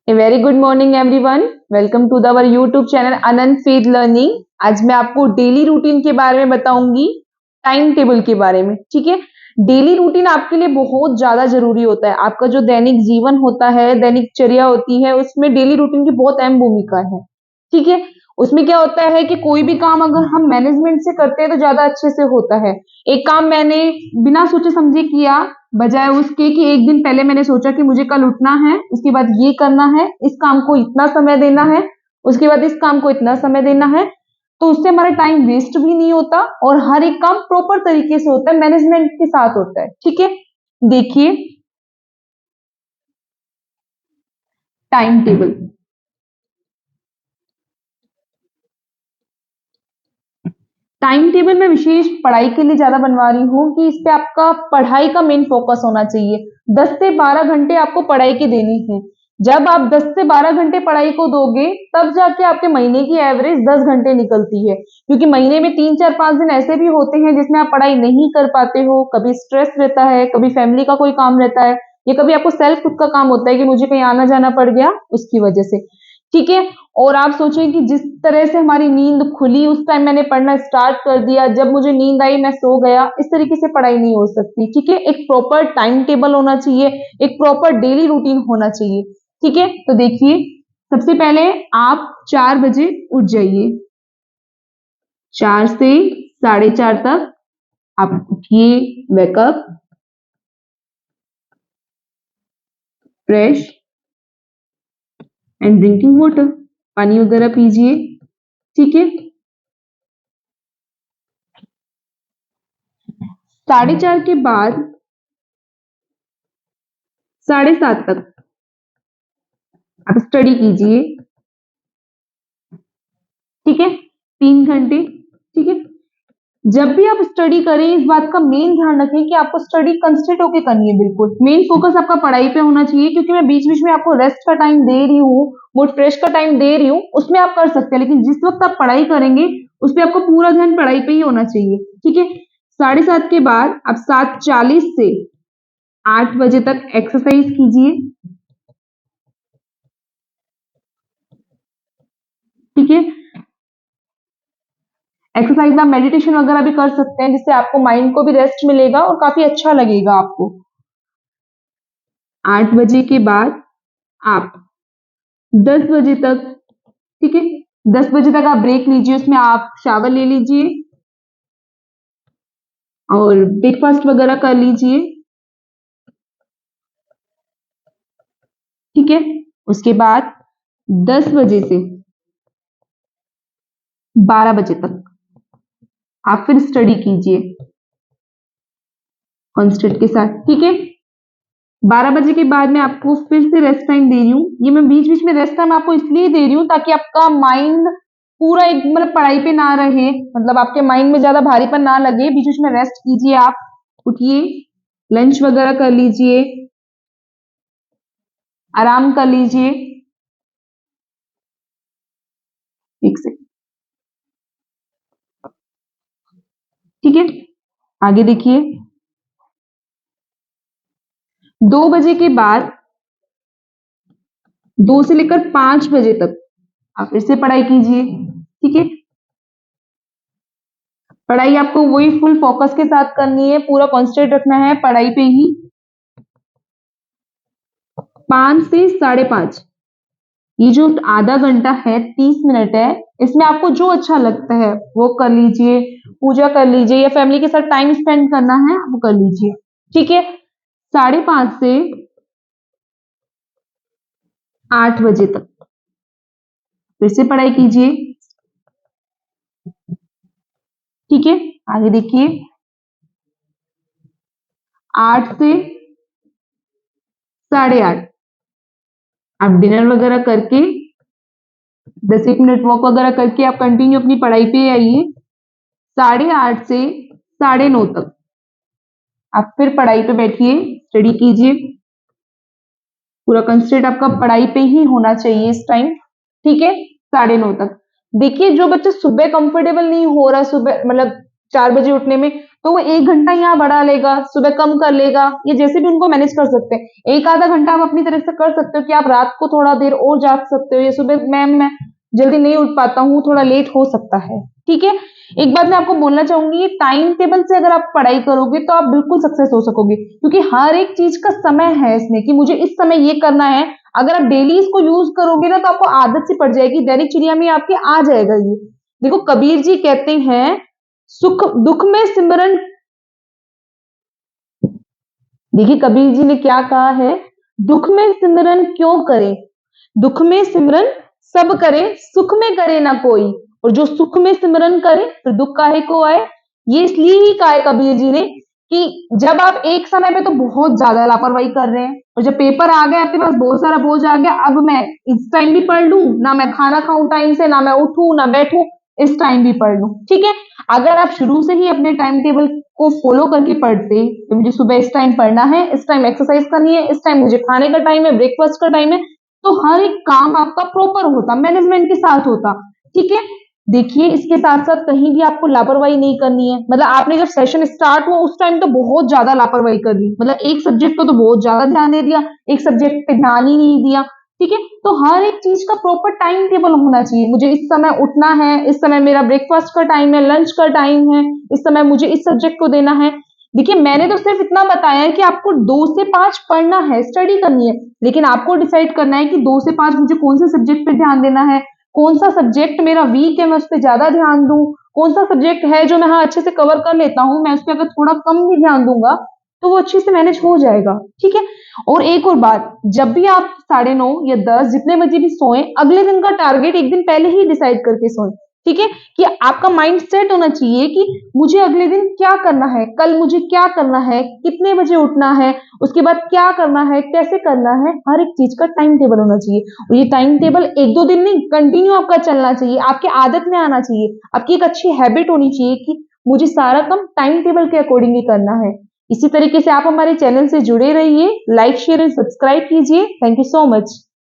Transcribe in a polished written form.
A very good morning everyone. Welcome to our YouTube channel Anant faith learning. आज मैं आपको daily routine के बारे में बताऊंगी, टाइम टेबल के बारे में। ठीक है, डेली रूटीन आपके लिए बहुत ज्यादा जरूरी होता है। आपका जो दैनिक जीवन होता है, दैनिक चर्या होती है, उसमें डेली रूटीन की बहुत अहम भूमिका है। ठीक है, उसमें क्या होता है कि कोई भी काम अगर हम मैनेजमेंट से करते हैं तो ज्यादा अच्छे से होता है। एक काम मैंने बिना सोचे समझे किया, बजाय उसके कि एक दिन पहले मैंने सोचा कि मुझे कल उठना है, उसके बाद ये करना है, इस काम को इतना समय देना है, उसके बाद इस काम को इतना समय देना है, तो उससे हमारा टाइम वेस्ट भी नहीं होता और हर एक काम प्रॉपर तरीके से होता है, मैनेजमेंट के साथ होता है। ठीक है, देखिए टाइम टेबल। टाइम टेबल में विशेष पढ़ाई के लिए ज्यादा बनवा रही हूँ कि इस पे आपका पढ़ाई का मेन फोकस होना चाहिए। 10 से 12 घंटे आपको पढ़ाई की देनी है। जब आप 10 से 12 घंटे पढ़ाई को दोगे तब जाके आपके महीने की एवरेज 10 घंटे निकलती है, क्योंकि महीने में 3 4 5 दिन ऐसे भी होते हैं जिसमें आप पढ़ाई नहीं कर पाते हो। कभी स्ट्रेस रहता है, कभी फैमिली का कोई काम रहता है, या कभी आपको सेल्फ खुद का काम होता है कि मुझे कहीं आना जाना पड़ गया उसकी वजह से। ठीक है, और आप सोचें कि जिस तरह से हमारी नींद खुली उस टाइम मैंने पढ़ना स्टार्ट कर दिया, जब मुझे नींद आई मैं सो गया, इस तरीके से पढ़ाई नहीं हो सकती। ठीक है, एक प्रॉपर टाइम टेबल होना चाहिए, एक प्रॉपर डेली रूटीन होना चाहिए। ठीक है, तो देखिए सबसे पहले आप 4 बजे उठ जाइए। 4 से 4:30 तक आप उठिए, wake up, fresh and drinking water, पानी वगैरह पीजिए। ठीक है, 4:30 के बाद 7:30 तक आप स्टडी कीजिए। ठीक है, 3 घंटे। ठीक है, जब भी आप स्टडी करें इस बात का मेन ध्यान रखें कि आपको स्टडी कंसंट्रेट होकर करनी है। बिल्कुल मेन फोकस आपका पढ़ाई पे होना चाहिए, क्योंकि मैं बीच बीच में आपको रेस्ट का टाइम दे रही हूँ, मूड फ्रेश का टाइम दे रही हूँ, उसमें आप कर सकते हैं, लेकिन जिस वक्त आप पढ़ाई करेंगे उस पर आपको पूरा ध्यान पढ़ाई पे ही होना चाहिए। ठीक है, 7:30 के बाद आप 7:40 से 8 बजे तक एक्सरसाइज कीजिए। ठीक है, एक्सरसाइज में आप मेडिटेशन वगैरह भी कर सकते हैं, जिससे आपको माइंड को भी रेस्ट मिलेगा और काफी अच्छा लगेगा आपको। 8 बजे के बाद आप 10 बजे तक, ठीक है, 10 बजे तक आप ब्रेक लीजिए, उसमें आप शावर ले लीजिए और ब्रेकफास्ट वगैरह कर लीजिए। ठीक है, उसके बाद 10 बजे से 12 बजे तक आप फिर स्टडी कीजिए कॉन्सेंट्रेट के साथ। ठीक है, 12 बजे के बाद मैं आपको फिर से रेस्ट टाइम दे रही हूँ। ये मैं बीच बीच में रेस्ट टाइम आपको इसलिए दे रही हूँ ताकि आपका माइंड पूरा एक मतलब पढ़ाई पे ना रहे, मतलब आपके माइंड में ज्यादा भारीपन ना लगे। बीच बीच में रेस्ट कीजिए, आप उठिए, लंच वगैरह कर लीजिए, आराम कर लीजिए। एक सेकंड। ठीक है, आगे देखिए 2 बजे के बाद 2 से लेकर 5 बजे तक आप फिर से पढ़ाई कीजिए। ठीक है, पढ़ाई आपको वही फुल फोकस के साथ करनी है, पूरा कॉन्सेंट्रेट रखना है पढ़ाई पे ही। 5 से 5:30 ये जो आधा घंटा है, 30 मिनट है, इसमें आपको जो अच्छा लगता है वो कर लीजिए, पूजा कर लीजिए, या फैमिली के साथ टाइम स्पेंड करना है वो कर लीजिए। ठीक है, 5:30 से 8 बजे तक फिर से पढ़ाई कीजिए। ठीक है, आगे देखिए 8 से 8:30 आप डिनर वगैरह करके 10 1 मिनट वॉक वगैरह करके आप कंटिन्यू अपनी पढ़ाई पे आइए। 8:30 से 9:30 तक आप फिर पढ़ाई पे बैठिए, स्टडी कीजिए। पूरा कंसंट्रेट आपका पढ़ाई पे ही होना चाहिए इस टाइम। ठीक है, 9:30 तक। देखिए जो बच्चा सुबह कंफर्टेबल नहीं हो रहा, सुबह मतलब 4 बजे उठने में, तो वो 1 घंटा यहाँ बढ़ा लेगा, सुबह कम कर लेगा, या जैसे भी उनको मैनेज कर सकते हैं। एक आधा घंटा आप अपनी तरफ से कर सकते हो कि आप रात को थोड़ा देर और जाग सकते हो, या सुबह मैम मैं जल्दी नहीं उठ पाता हूँ, थोड़ा लेट हो सकता है, ठीक है। एक बात मैं आपको बोलना चाहूंगी, टाइम टेबल से अगर आप पढ़ाई करोगे तो आप बिल्कुल सक्सेस हो सकोगे, क्योंकि हर एक चीज का समय है इसमें कि मुझे इस समय ये करना है। अगर आप डेली इसको यूज करोगे ना तो आपको आदत सी पड़ जाएगी, दैनिक चिड़िया में आपके आ जाएगा ये। देखो कबीर जी कहते हैं, सुख दुख में सिमरन, देखिए कबीर जी ने क्या कहा है, दुख में सिमरन क्यों करे, दुख में सिमरन सब करे, सुख में करे ना कोई, और जो सुख में सिमरन करे फिर दुख काहे को आए। ये इसलिए ही कहा है कबीर जी ने कि जब आप एक समय पे तो बहुत ज्यादा लापरवाही कर रहे हैं, और जब पेपर आ गया, आपके पास बहुत सारा बोझ आ गया, अब मैं इस टाइम भी पढ़ लूं ना, मैं खाना खाऊं टाइम से, ना मैं उठूं ना बैठूं, इस टाइम भी पढ़ लूं, ठीक है। अगर आप शुरू से ही अपने टाइम टेबल को फॉलो करके पढ़ते, तो मुझे सुबह इस टाइम पढ़ना है, इस टाइम एक्सरसाइज करनी है, इस टाइम मुझे खाने का टाइम है, ब्रेकफास्ट का टाइम है, तो हर एक काम आपका प्रॉपर होता, मैनेजमेंट के साथ होता, ठीक है। देखिए इसके साथ साथ कहीं भी आपको लापरवाही नहीं करनी है, मतलब आपने जब सेशन स्टार्ट हुआ उस टाइम तो बहुत ज्यादा लापरवाही कर दी, मतलब एक सब्जेक्ट को तो बहुत ज्यादा ध्यान दे दिया, एक सब्जेक्ट पे ध्यान ही नहीं दिया, ठीक है। तो हर एक चीज का प्रॉपर टाइम टेबल होना चाहिए, मुझे इस समय उठना है, इस समय मेरा ब्रेकफास्ट का टाइम है, लंच का टाइम है, इस समय मुझे इस सब्जेक्ट को देना है। देखिए मैंने तो सिर्फ इतना बताया है कि आपको 2 से 5 पढ़ना है, स्टडी करनी है, लेकिन आपको डिसाइड करना है कि 2 से 5 मुझे कौन से सब्जेक्ट पे ध्यान देना है, कौन सा सब्जेक्ट मेरा वीक है मैं उस पर ज्यादा ध्यान दूं, कौन सा सब्जेक्ट है जो मैं हाँ अच्छे से कवर कर लेता हूं, मैं उस पर अगर थोड़ा कम भी ध्यान दूंगा तो वो अच्छे से मैनेज हो जाएगा, ठीक है। और एक और बात, जब भी आप 9:30 या 10 जितने बजे भी सोएं, अगले दिन का टारगेट एक दिन पहले ही डिसाइड करके सोएं, ठीक है। कि आपका माइंड सेट होना चाहिए कि मुझे अगले दिन क्या करना है, कल मुझे क्या करना है, कितने बजे उठना है, उसके बाद क्या करना है, कैसे करना है, हर एक चीज का टाइम टेबल होना चाहिए। और ये टाइम टेबल 1-2 दिन नहीं, कंटिन्यू आपका चलना चाहिए, आपके आदत में आना चाहिए, आपकी एक अच्छी हैबिट होनी चाहिए कि मुझे सारा काम टाइम टेबल के अकॉर्डिंग ही करना है। इसी तरीके से आप हमारे चैनल से जुड़े रहिए, लाइक शेयर एंड सब्सक्राइब कीजिए। Thank you so much.